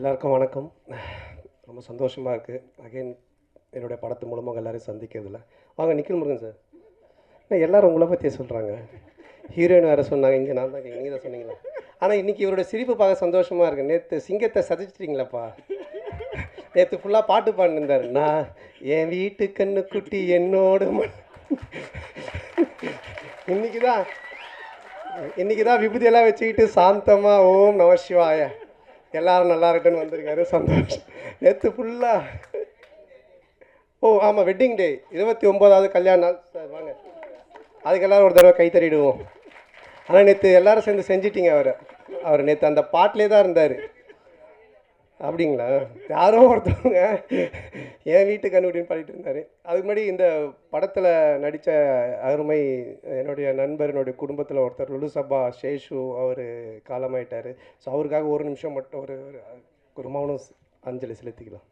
எல்லாருக்கும் வணக்கம். ரொம்ப சந்தோஷமாக இருக்குது அகைன் என்னுடைய படத்து மூலமாக எல்லோரையும் சந்திக்கிறதுல. வாங்க நிக்கில் முருகன் சார். எல்லோரும் உங்களை பற்றியே சொல்கிறாங்க. ஹீரோயின் வேறு சொன்னாங்க, இங்கே நான் தான் நீங்கள் தான் சொன்னீங்களா? ஆனால் இன்றைக்கி இவருடைய சிரிப்பு பார்க்க சந்தோஷமாக இருக்குது. நேற்று சிங்கத்தை சதிச்சிட்டிங்களாப்பா. நேற்று ஃபுல்லாக பாட்டு பாடினிருந்தார். நான் என் வீட்டு கண்ணு குட்டி என்னோட இன்றைக்கி தான் விபூதியெல்லாம் வச்சுக்கிட்டு சாந்தமாக ஓம் நம சிவாய எல்லாரும் நல்லா இருக்குன்னு வந்திருக்காரு. சந்தோஷம். நேற்று ஃபுல்லாக ஆமாம் வெட்டிங் டே 29வது கல்யாண நாள் சார். வாங்க அதுக்கு எல்லோரும் ஒரு தடவை கை தட்டிடுவோம். ஆனால் நேற்று எல்லோரும் சேர்ந்து செஞ்சிட்டிங்க. அவர் நேற்று அந்த பாட்டிலே தான் இருந்தார். அப்படிங்களா? யாரோ ஒருத்தவங்க என் வீட்டு கண்டுபிடின்னு பாடிட்டு இருந்தார். அதுக்கு முன்னாடி இந்த படத்தில் நடித்த அருமை என்னுடைய நண்பர், என்னுடைய குடும்பத்தில் ஒருத்தர் லுலு சபா சேஷு அவர் காலமாயிட்டார். ஸோ அவருக்காக ஒரு நிமிஷம் மட்டும் ஒரு மௌனம் அஞ்சலி செலுத்திக்கலாம்.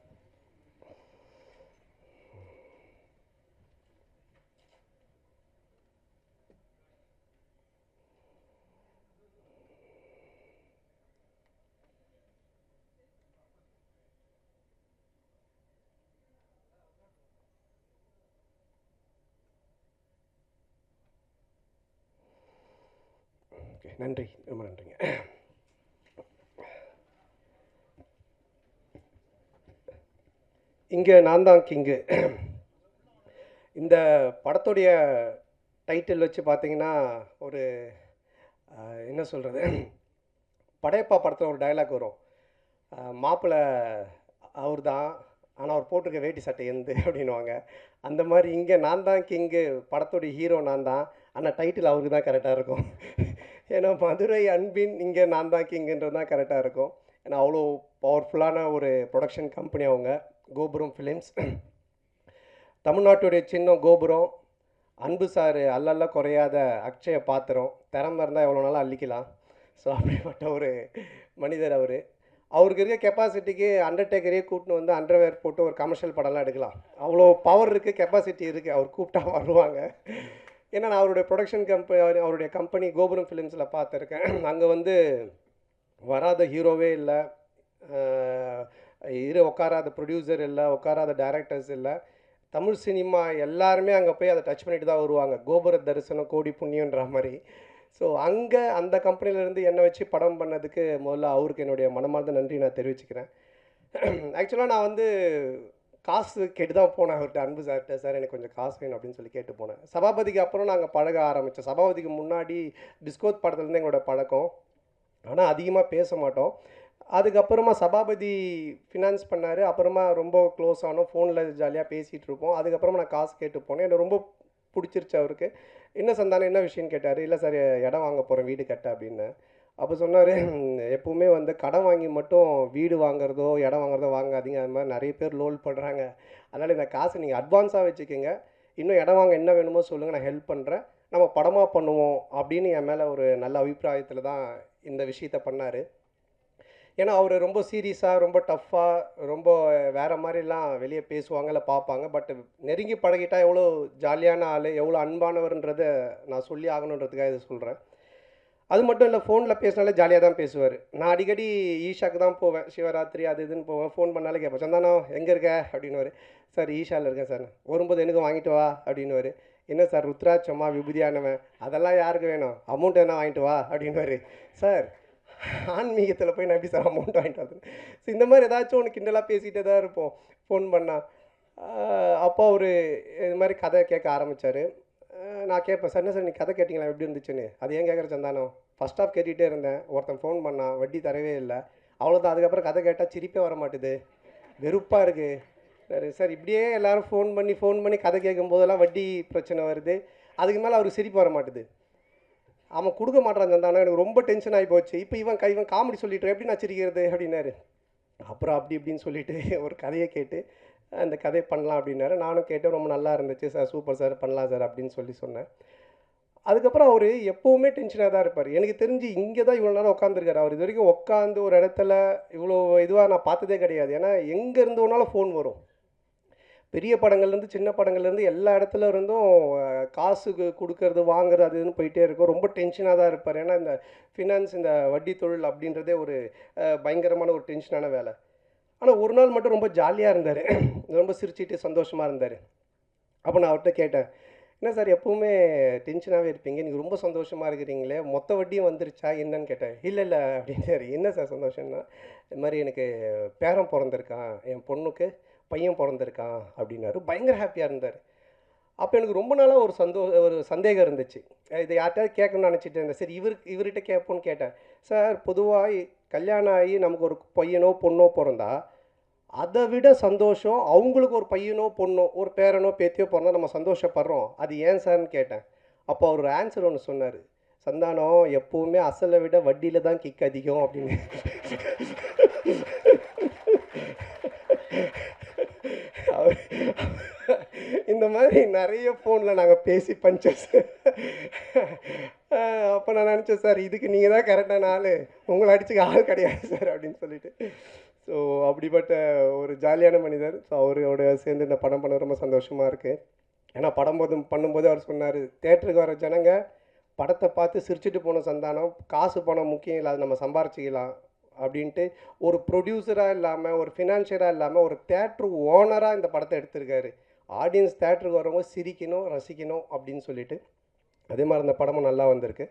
நன்றி, ரொம்ப நன்றிங்க. இங்கே நான் தான் கிங்கு. இந்த படத்துடைய டைட்டில் வச்சு பார்த்தீங்கன்னா ஒரு என்ன சொல்கிறது, படையப்பா படத்தில் ஒரு டைலாக் வரும். மாப்பிள்ளை அவர் தான், ஆனால் அவர் போட்டிருக்க வேட்டி சட்டை எந்து அப்படின்வாங்க. அந்த மாதிரி இங்கே நான் தான் கிங்கு, படத்துடைய ஹீரோ நான் தான், ஆனால் டைட்டில் அவருக்கு தான் கரெக்டாக இருக்கும். ஏன்னா மதுரை அன்பின் இங்கே நான் தான் கிங்குன்றது தான் கரெக்டாக இருக்கும். ஏன்னா அவ்வளோ பவர்ஃபுல்லான ஒரு ப்ரொடக்ஷன் கம்பெனி அவங்க, கோபுரம் ஃபிலிம்ஸ். தமிழ்நாட்டுடைய சின்னம் கோபுரம். அன்பு சார் அல்லல்ல குறையாத அக்ஷய பாத்திரம். திறமை இருந்தால் எவ்வளோ நாளும் அள்ளிக்கலாம். ஸோ அப்படிப்பட்ட ஒரு மனிதர் அவர். அவருக்கு இருக்க கெப்பாசிட்டிக்கு அண்டர்டேக்கரையே கூட்டின்னு வந்து அண்டர்வேர் போட்டு ஒரு கமர்ஷியல் படம்லாம் எடுக்கலாம். அவ்வளோ பவர் இருக்குது, கெப்பாசிட்டி இருக்குது. அவர் கூப்பிட்டா வருவாங்க. ஏன்னா நான் அவருடைய ப்ரொடக்ஷன் கம்பெனி, அவருடைய கம்பெனி கோபுரம் ஃபிலிம்ஸில் பார்த்துருக்கேன். அங்கே வந்து வராத ஹீரோவே இல்லை, உட்காராத ப்ரொடியூசர் இல்லை, உட்காராத டைரக்டர்ஸ் இல்லை. தமிழ் சினிமா எல்லாருமே அங்கே போய் அதை டச் பண்ணிட்டு தான் வருவாங்க. கோபுர தரிசனம் கோடி புண்ணியன்ற மாதிரி. ஸோ அங்கே அந்த கம்பெனிலேருந்து என்னை வச்சு படம் பண்ணதுக்கு முதல்ல அவருக்கு என்னுடைய மனமார்ந்த நன்றி நான் தெரிவிச்சுக்கிறேன். ஆக்சுவலாக நான் வந்து காசு கேட்டு தான் போனேன் அவர்கிட்ட, அன்பு சார்கிட்ட. சார் எனக்கு கொஞ்சம் காசு வேணும் அப்படின்னு சொல்லி கேட்டு போனேன். சபாபதிக்கு அப்புறம் நாங்கள் பழக ஆரம்பித்தோம். சபாபதிக்கு முன்னாடி டிஸ்கோத் படத்துலேருந்து எங்களோட பழக்கம். ஆனால் அதிகமாக பேச மாட்டோம். அதுக்கப்புறமா சபாபதி ஃபினான்ஸ் பண்ணார். அப்புறமா ரொம்ப க்ளோஸ் ஆனோம். ஃபோனில் ஜாலியாக பேசிகிட்டு இருப்போம். அதுக்கப்புறமா நான் காசு கேட்டு போனேன். எனக்கு ரொம்ப பிடிச்சிருச்சு அவருக்கு. என்ன சந்தானம் என்ன விஷயம்னு கேட்டார். இல்லை சார் இடம் வாங்க போகிறேன் வீடு கட்ட அப்படின்னு. அப்போ சொன்னார், எப்பவுமே வந்து கடன் வாங்கி மட்டும் வீடு வாங்குறதோ இடம் வாங்குறதோ வாங்காதீங்க. அது மாதிரி நிறைய பேர் லோல் பண்ணுறாங்க. அதனால் இந்த காசை நீங்கள் அட்வான்ஸாக வச்சுக்கோங்க. இன்னும் இடம் வாங்க என்ன வேணுமோ சொல்லுங்கள், நான் ஹெல்ப் பண்ணுறேன், நம்ம படமாக பண்ணுவோம் அப்படின்னு என் மேலே ஒரு நல்ல அபிப்பிராயத்தில் தான் இந்த விஷயத்த பண்ணார். ஏன்னா அவர் ரொம்ப சீரியஸாக, ரொம்ப டஃப்பாக, ரொம்ப வேறு மாதிரிலாம் வெளியே பேசுவாங்க, இல்லை பார்ப்பாங்க. பட் நெருங்கி பழகிட்டால் எவ்வளோ ஜாலியான ஆள், எவ்வளோ அன்பானவர்ன்றதை நான் சொல்லி ஆகணுன்றதுக்காக இதை சொல்கிறேன். அது மட்டும் இல்லை, ஃபோனில் பேசினாலே ஜாலியாக தான் பேசுவார். நான் அடிக்கடி ஈஷாக்கு தான் போவேன், சிவராத்திரி அது இதுன்னு போவேன். ஃபோன் பண்ணாலே கேட்பேன், சந்தானம் எங்கே இருக்க அப்படின்னுவார். சார் ஈஷாவில் இருக்கேன் சார். வரும்போது எனக்கு வாங்கிட்டு வா அப்படின்னுவார். என்ன சார் ருத்ராட்சம்மா விபூதியானவன், அதெல்லாம் யாருக்கு வேணும், அமௌண்ட் என்ன வாங்கிட்டு வா அப்படின்னுவார். சார் ஆன்மீகத்தில் போய் நான் எப்படி சார் அமௌண்ட் வாங்கிட்டு வரேன். ஸோ இந்த மாதிரி ஏதாச்சும் ஒன்று கிண்டலாக பேசிகிட்டே தான் இருப்போம் ஃபோன் பண்ணால். அப்போ அவர் இது மாதிரி கதை கேட்க ஆரம்பித்தார். நான் கேட்பேன், சார் என்ன சார் நீ கதை கேட்டிங்களா எப்படி இருந்துச்சுன்னு. அது ஏன் கேட்குற சந்தானம், ஃபஸ்ட் ஆஃப் கேட்டுகிட்டே இருந்தேன், ஒருத்தன் ஃபோன் பண்ணான், வட்டி தரவே இல்லை, அவ்வளோதான். அதுக்கப்புறம் கதை கேட்டால் சிரிப்பே வர மாட்டுது, வெறுப்பாக இருக்குது. சரி சார், இப்படியே எல்லோரும் ஃபோன் பண்ணி கதை கேட்கும் போதெல்லாம் வட்டி பிரச்சனை வருது. அதுக்கு மேலே அவருக்கு சிரிப்பு வர மாட்டுது. அவன் கொடுக்க மாட்டான் சந்தானம், எனக்கு ரொம்ப டென்ஷன் ஆகி போச்சு. இப்போ இவன் காமெடி சொல்லிட்டு எப்படி நான் சிரிக்கிறது அப்படின்னாரு. அப்புறம் அப்படி இப்படின்னு சொல்லிட்டு ஒரு கதையை கேட்டு அந்த கதை பண்ணலாம் அப்படின்னாரு. நானும் கேட்டேன், ரொம்ப நல்லா இருந்துச்சு சார், சூப்பர் சார், பண்ணலாம் சார் அப்படின்னு சொன்னேன். அதுக்கப்புறம் அவர் எப்போவுமே டென்ஷனாக தான் இருப்பார். எனக்கு தெரிஞ்சு இங்கே தான் இவ்வளோ நேரம் உட்காந்துருக்காரு. அவர் இது வரைக்கும் உட்காந்து ஒரு இடத்துல இவ்வளோ இதுவாக நான் பார்த்ததே கிடையாது. ஏன்னா எங்கே இருந்து வேணாலும் ஃபோன் வரும். பெரிய படங்கள்லேருந்து சின்ன படங்கள்லேருந்து எல்லா இடத்துல இருந்தும் காசுக்கு கொடுக்கறது வாங்குறது அது இதுன்னு போயிட்டே இருக்கும். ரொம்ப டென்ஷனாக தான் இருப்பார். ஏன்னா இந்த ஃபினான்ஸ் இந்த வட்டி தொழில் அப்படின்றதே ஒரு பயங்கரமான ஒரு டென்ஷனான வேலை. ஆனால் ஒரு நாள் மட்டும் ரொம்ப ஜாலியாக இருந்தார். ரொம்ப சிரிச்சிட்டு சந்தோஷமாக இருந்தார். அப்போ நான் அவர்கிட்ட கேட்டேன், என்ன சார் எப்பவுமே டென்ஷனாகவே இருப்பீங்க, நீங்கள் ரொம்ப சந்தோஷமாக இருக்கிறீங்களே, மொத்த வட்டியும் வந்துருச்சா என்னன்னு கேட்டேன். இல்லை இல்லை அப்படின்னாரு. என்ன சார் சந்தோஷம்னா, இது மாதிரி எனக்கு பேரன் பிறந்திருக்கான், என் பொண்ணுக்கு பையன் பிறந்திருக்கான் அப்படின்னாரு. பயங்கர ஹாப்பியாக இருந்தார். அப்போ எனக்கு ரொம்ப நாளாக ஒரு சந்தேகம் இருந்துச்சு. இதை யார்கிட்டயாவது கேட்கணும்னு நினச்சிட்டு இருந்தேன். சரி இவர்கிட்ட கேட்போன்னு கேட்டேன். சார் பொதுவாக கல்யாணம் ஆகி நமக்கு ஒரு பையனோ பொண்ணோ பிறந்தா அதை விட சந்தோஷம் அவங்களுக்கு ஒரு பையனோ பொண்ணோ ஒரு பேரனோ பேத்தியோ பிறந்தா நம்ம சந்தோஷப்படுறோம். அது ஏன் சார்ன்னு கேட்டேன். அப்போ அவர் ஒரு ஆன்சர் ஒன்று சொன்னார். சந்தானம் எப்பவுமே அசலை விட வட்டியில் தான் கிக் அதிகம் அப்படின்னு. இந்த மாதிரி நிறைய ஃபோனில் நாங்கள் பேசி பஞ்சஸ். அப்போ நான் நினச்சேன், சார் இதுக்கு நீங்கள் தான் கரெக்டான ஆள், உங்களை அடிச்சுக்க ஆள் கிடையாது சார் அப்படின்னு சொல்லிட்டு. ஸோ அப்படிப்பட்ட ஒரு ஜாலியான மனிதர். ஸோ அவரோட சேர்ந்து இந்த படம் பண்ண ரொம்ப சந்தோஷமாக இருக்குது. ஏன்னா பண்ணும்போது அவர் சொன்னார், தேட்டருக்கு வர ஜனங்க படத்தை பார்த்து சிரிச்சுட்டு போன சந்தானம், காசு பணம் முக்கியம் இல்லை, அது நம்ம சம்பாரிச்சிக்கலாம் அப்படின்ட்டு ஒரு ப்ரொடியூசராக இல்லாமல் ஒரு ஃபினான்ஷியராக இல்லாமல் ஒரு தேட்ரு ஓனராக இந்த படத்தை எடுத்திருக்காரு. ஆடியன்ஸ் தேட்டருக்கு வரவங்க சிரிக்கணும் ரசிக்கணும் அப்படின்னு சொல்லிட்டு. அதே மாதிரி இந்த படமும் நல்லா வந்திருக்கு.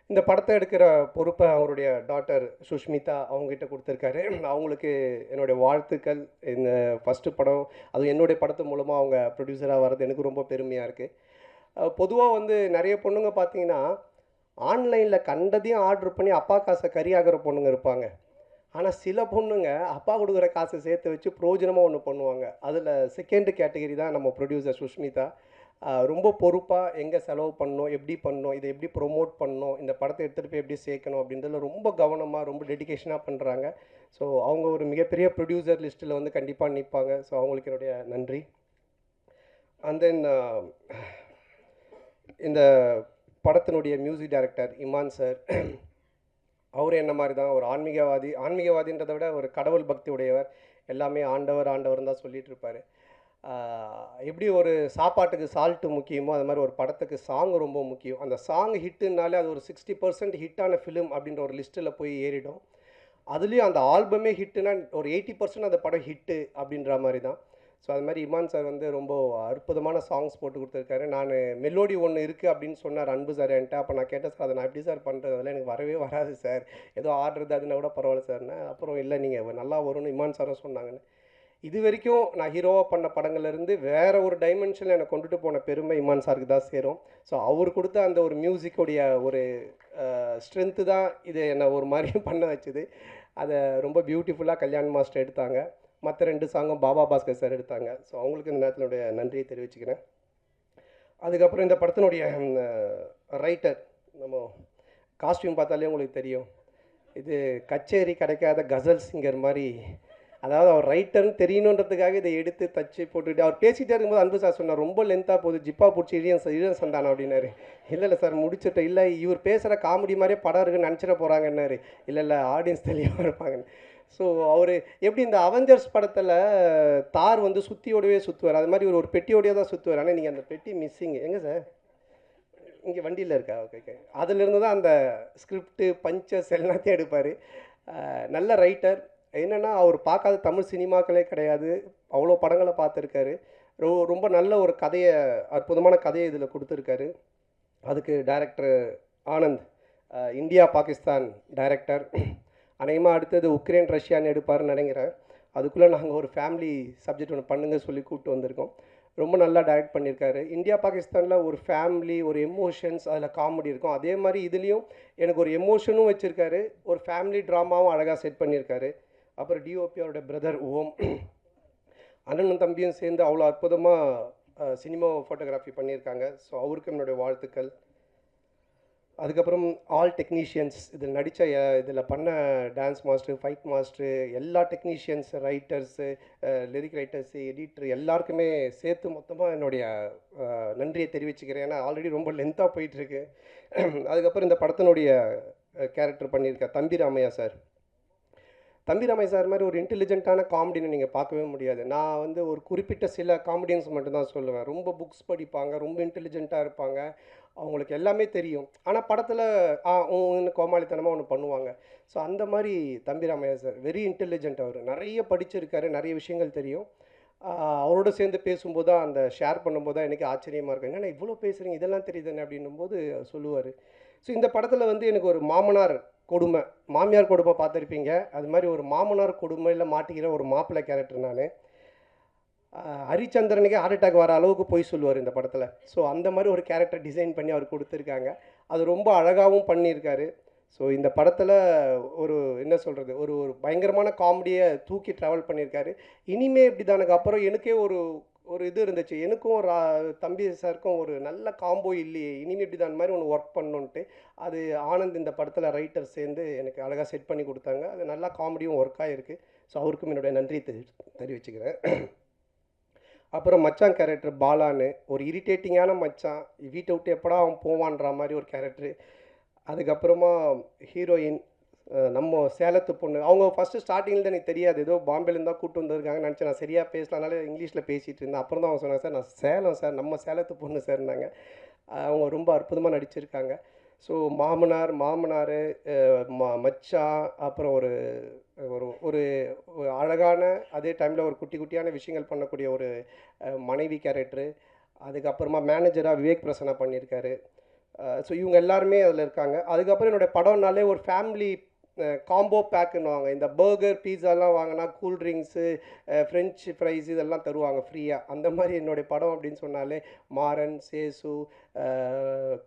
இந்த படத்தை எடுக்கிற பொறுப்பை அவருடைய டாட்டர் சுஷ்மிதா அவங்ககிட்ட கொடுத்துருக்காரு. அவங்களுக்கு என்னுடைய வாழ்த்துக்கள். இந்த ஃபஸ்ட்டு படம், அதுவும் என்னுடைய படத்து மூலமாக அவங்க ப்ரொடியூசராக வர்றது எனக்கு ரொம்ப பெருமையாக இருக்குது. பொதுவாக வந்து நிறைய பொண்ணுங்க பார்த்தீங்கன்னா ஆன்லைனில் கண்டதையும் ஆர்டர் பண்ணி அப்பா காசை கறியாகிற பொண்ணுங்க இருப்பாங்க. ஆனால் சில பொண்ணுங்க அப்பா கொடுக்குற காசை சேர்த்து வச்சு பிரயோஜனமாக ஒன்று பண்ணுவாங்க. அதில் செகண்ட் கேட்டகரி தான் நம்ம ப்ரொடியூசர் சுஷ்மிதா. ரொம்ப பொறுப்பாக எங்கே செலவு பண்ணணும், எப்படி பண்ணணும், இதை எப்படி ப்ரொமோட் பண்ணணும், இந்த படத்தை எடுத்துகிட்டு போய் எப்படி சேர்க்கணும் அப்படின்றதுல ரொம்ப கவனமாக ரொம்ப டெடிகேஷனாக பண்ணுறாங்க. ஸோ அவங்க ஒரு மிகப்பெரிய ப்ரொடியூசர் லிஸ்ட்டில் வந்து கண்டிப்பாக நிற்பாங்க. ஸோ அவங்களுக்கு என்னுடைய நன்றி. அண்ட் தென் இந்த படத்தினுடைய மியூசிக் டைரக்டர் இமான் சார், அவர் என்ன மாதிரி தான் ஒரு ஆன்மீகவாதின்றதை விட ஒரு கடவுள் பக்தி உடையவர். எல்லாமே ஆண்டவர் ஆண்டவர் தான் சொல்லிகிட்டு இருப்பார். எப்படி ஒரு சாப்பாட்டுக்கு சால்ட்டு முக்கியமோ அது மாதிரி ஒரு படத்துக்கு சாங் ரொம்ப முக்கியம். அந்த சாங் ஹிட்டுனாலே அது ஒரு 60% ஹிட்டான ஃபிலிம் அப்படின்ற ஒரு லிஸ்ட்டில் போய் ஏறிடும். அதுலேயும் அந்த ஆல்பமே ஹிட்டுனா ஒரு 80% அந்த படம் ஹிட்டு அப்படின்ற மாதிரி தான். ஸோ அது மாதிரி இமான் சார் வந்து ரொம்ப அற்புதமான சாங்ஸ் போட்டு கொடுத்துருக்காரு. நான் மெலோடி ஒன்று இருக்குது அப்படின்னு சொன்னார் அன்பு சார் என்கிட்ட. அப்போ நான் கேட்டேன், சார் அதை நான் எப்படி சார் பண்ணுறது, அதெல்லாம் எனக்கு வரவே வராது சார், ஏதோ ஆடுறது அதுனா கூட பரவாயில்ல சார்னு. அப்புறம் இல்லை நீங்கள் நல்லா வரும்னு இமான் சாரும் சொன்னாங்கன்னு. இது வரைக்கும் நான் ஹீரோவாக பண்ண படங்கள்லேருந்து வேறு ஒரு டைமென்ஷனில் என்னை கொண்டுட்டு போன பெருமை இமான் சாருக்கு தான் சேரும். ஸோ அவர் கொடுத்த அந்த ஒரு மியூசிக்குடைய ஒரு ஸ்ட்ரென்த்து தான் இதை என்னை ஒரு மாதிரி பண்ண வச்சுது. அதை ரொம்ப பியூட்டிஃபுல்லாக கல்யாண் மாஸ்டர் எடுத்தாங்க. மற்ற 2 சாங்கும் பாபா பாஸ்கர் சார் எடுத்தாங்க. ஸோ அவங்களுக்கு இந்த நேரத்தினுடைய நன்றியை தெரிவிச்சுக்கிறேன். அதுக்கப்புறம் இந்த படத்தினுடைய ரைட்டர், நம்ம காஸ்டியூம் பார்த்தாலே உங்களுக்கு தெரியும், இது கச்சேரி கிடைக்காத கசல் சிங்கர் மாதிரி. அதாவது அவர் ரைட்டர்னு தெரியணுன்றதுக்காக இதை எடுத்து தச்சு போட்டுக்கிட்டு அவர் பேசிகிட்டே இருக்கும்போது அன்பு சார் சொன்னார், ரொம்ப லென்த்தாக போகுது, ஜிப்பா பிடிச்சி இழியன் சந்தானம் அப்படின்னாரு. இல்லை சார் முடிச்சுட்டேன். இல்லை இவர் பேசுகிற காமெடி மாதிரியே படம் இருக்குன்னு நினச்சிட போகிறாங்கன்னாரு. இல்லை ஆடியன்ஸ் தெளிவாக இருப்பாங்கன்னு. ஸோ அவர் எப்படி இந்த அவெஞ்சர்ஸ் படத்தில் தார் வந்து சுற்றியோடவே சுற்றுவார், அது மாதிரி ஒரு பெட்டியோடையே தான் சுற்றுவார். ஆனால் நீங்கள் அந்த பெட்டி மிஸ்ஸிங் எங்கே சார், இங்கே வண்டியில் இருக்கா? ஓகே. அதிலிருந்து தான் அந்த ஸ்கிரிப்டு பஞ்சஸ் எல்லாத்தையும் எடுப்பார். நல்ல ரைட்டர். என்னென்னா அவர் பார்க்காத தமிழ் சினிமாக்களே கிடையாது, அவ்வளோ படங்களை பார்த்துருக்காரு. ரொம்ப நல்ல ஒரு கதையை, அற்புதமான கதையை இதில் கொடுத்துருக்காரு. அதுக்கு director Anand, India Pakistan director. அநேகமாக அடுத்தது உக்ரைன் ரஷ்யான்னு எடுப்பார்னு நினைக்கிறேன். அதுக்குள்ளே நாங்கள் ஒரு ஃபேமிலி சப்ஜெக்ட் ஒன்று பண்ணுங்க சொல்லி கூப்பிட்டு வந்திருக்கோம். ரொம்ப நல்லா டைரக்ட் பண்ணியிருக்காரு. இந்தியா பாகிஸ்தானில் ஒரு ஃபேமிலி, ஒரு எமோஷன்ஸ், அதில் காமெடி இருக்கும். அதே மாதிரி இதுலேயும் எனக்கு ஒரு எமோஷனும் வச்சுருக்காரு, ஒரு ஃபேமிலி ட்ராமாவும் அழகாக செட் பண்ணியிருக்காரு. அப்புறம் டிஓபி அவருடைய பிரதர் ஓம், அண்ணனும் தம்பியும் சேர்ந்து அவ்வளோ அற்புதமாக சினிமா ஃபோட்டோகிராஃபி பண்ணியிருக்காங்க. ஸோ அவருக்கு என்னுடைய வாழ்த்துக்கள். அதுக்கப்புறம் ஆல் டெக்னீஷியன்ஸ், இதில் நடித்த இதில் பண்ண டான்ஸ் மாஸ்டர், ஃபைட் மாஸ்டர், எல்லா technicians, writers, lyric writers, editor எல்லாருக்குமே சேர்த்து மொத்தமாக என்னுடைய நன்றியை தெரிவிச்சுக்கிறேன். ஏன்னா ஆல்ரெடி ரொம்ப லென்த்தாக போயிட்டுருக்கு. அதுக்கப்புறம் இந்த படத்தினுடைய கேரக்டர் பண்ணியிருக்க தம்பி ராமையா சார், தம்பி ராமையா சார் மாதிரி ஒரு இன்டெலிஜென்ட்டான காமெடின்னு நீங்கள் பார்க்கவே முடியாது. நான் வந்து ஒரு குறிப்பிட்ட சில காமெடியன்ஸ் மட்டும் தான் சொல்லுவேன். ரொம்ப புக்ஸ் படிப்பாங்க, ரொம்ப இன்டெலிஜென்ட்டாக இருப்பாங்க. அவங்களுக்கு எல்லாமே தெரியும். ஆனால் படத்தில் ஊன்னு கோமாளித்தனமாக ஒன்று பண்ணுவாங்க. ஸோ அந்த மாதிரி தம்பி ராமையா சார் வெரி இன்டெலிஜென்ட் அவர். நிறைய படிச்சிருக்காரு, நிறைய விஷயங்கள் தெரியும். அவரோட சேர்ந்து பேசும்போது தான் அந்த ஷேர் பண்ணும்போது தான் எனக்கு ஆச்சரியமாக இருக்கும். என்னண்ணா இவ்வளோ பேசுகிறீங்க, இதெல்லாம் தெரியுதுண்ணே அப்படின்னும்போது சொல்லுவார். ஸோ இந்த படத்தில் வந்து எனக்கு ஒரு மாமனார் கொடுமை, மாமியார் கொடுமை பார்த்துருப்பீங்க. அது மாதிரி ஒரு மாமனார் கொடுமையில் மாட்டிக்கிற ஒரு மாப்பிள்ளை கேரக்டர் நான். ஹரிச்சந்திரனுக்கே ஹார்ட் அட்டாக் வர அளவுக்கு போய் சொல்லுவார் இந்த படத்தில். ஸோ அந்த மாதிரி ஒரு கேரக்டர் டிசைன் பண்ணி அவர் கொடுத்துருக்காங்க. அது ரொம்ப அழகாகவும் பண்ணியிருக்காரு. ஸோ இந்த படத்தில் ஒரு என்ன சொல்கிறது, ஒரு ஒரு பயங்கரமான காமெடியை தூக்கி ட்ராவல் பண்ணியிருக்காரு. இனிமே இப்படி தானுக்கு அப்புறம் எனக்கே ஒரு ஒரு இது இருந்துச்சு. எனக்கும் தம்பி சாருக்கும் ஒரு நல்ல காம்போ இல்லையே, இனிமே இப்படி தான் மாதிரி ஒன்று ஒர்க் பண்ணணுன்ட்டு. அது ஆனந்த் இந்த படத்தில் ரைட்டர் சேர்ந்து எனக்கு அழகாக செட் பண்ணி கொடுத்தாங்க. அது நல்லா காமெடியும் ஒர்க் ஆகிருக்கு. ஸோ அவருக்கும் என்னுடைய நன்றியை தெரிவிச்சுக்கிறேன். அப்புறம் மச்சான் கேரக்டர் பாலான்னு ஒரு இரிட்டேட்டிங்கான மச்சான், வீட்டை விட்டு எப்படா அவன் போவான்ற மாதிரி ஒரு கேரக்டரு. அதுக்கப்புறமா ஹீரோயின் நம்ம சேலத்து பொண்ணு. அவங்க ஃபஸ்ட்டு ஸ்டார்டிங்கில் தான் எனக்கு தெரியாது, ஏதோ பாம்பேலேருந்து தான் கூப்பிட்டு வந்திருக்காங்கன்னு நினச்சேன். நான் சரியாக பேசலனால இங்கிலீஷில் பேசிகிட்டு இருந்தேன். அப்புறம் தான் அவங்க சொன்னாங்க, சார் நான் சேலம் சார், நம்ம சேலத்து பொண்ணு சார்னாங்க. அவங்க ரொம்ப அற்புதமாக நடிச்சிருக்காங்க. ஸோ மாமனார், மச்சான், அப்புறம் ஒரு ஒரு ஒரு அழகான அதே டைமில் ஒரு குட்டி குட்டியான விஷயங்கள் பண்ணக்கூடிய ஒரு மனைவி கேரக்டரு. அதுக்கப்புறமா மேனேஜராக விவேக் பிரசன்னா பண்ணியிருக்காரு. ஸோ இவங்க எல்லாருமே அதில் இருக்காங்க. அதுக்கப்புறம் என்னுடைய படம்னாலே ஒரு ஃபேமிலி காம்போ பேக்குன்னுவாங்க. இந்த பர்கர், பீஸாலாம் வாங்கினா கூல்ட்ரிங்க்ஸு, ஃப்ரெஞ்ச் ஃப்ரைஸ் இதெல்லாம் தருவாங்க ஃப்ரீயாக. அந்த மாதிரி என்னுடைய படம் அப்படின்னு சொன்னாலே மாறன், சேசு,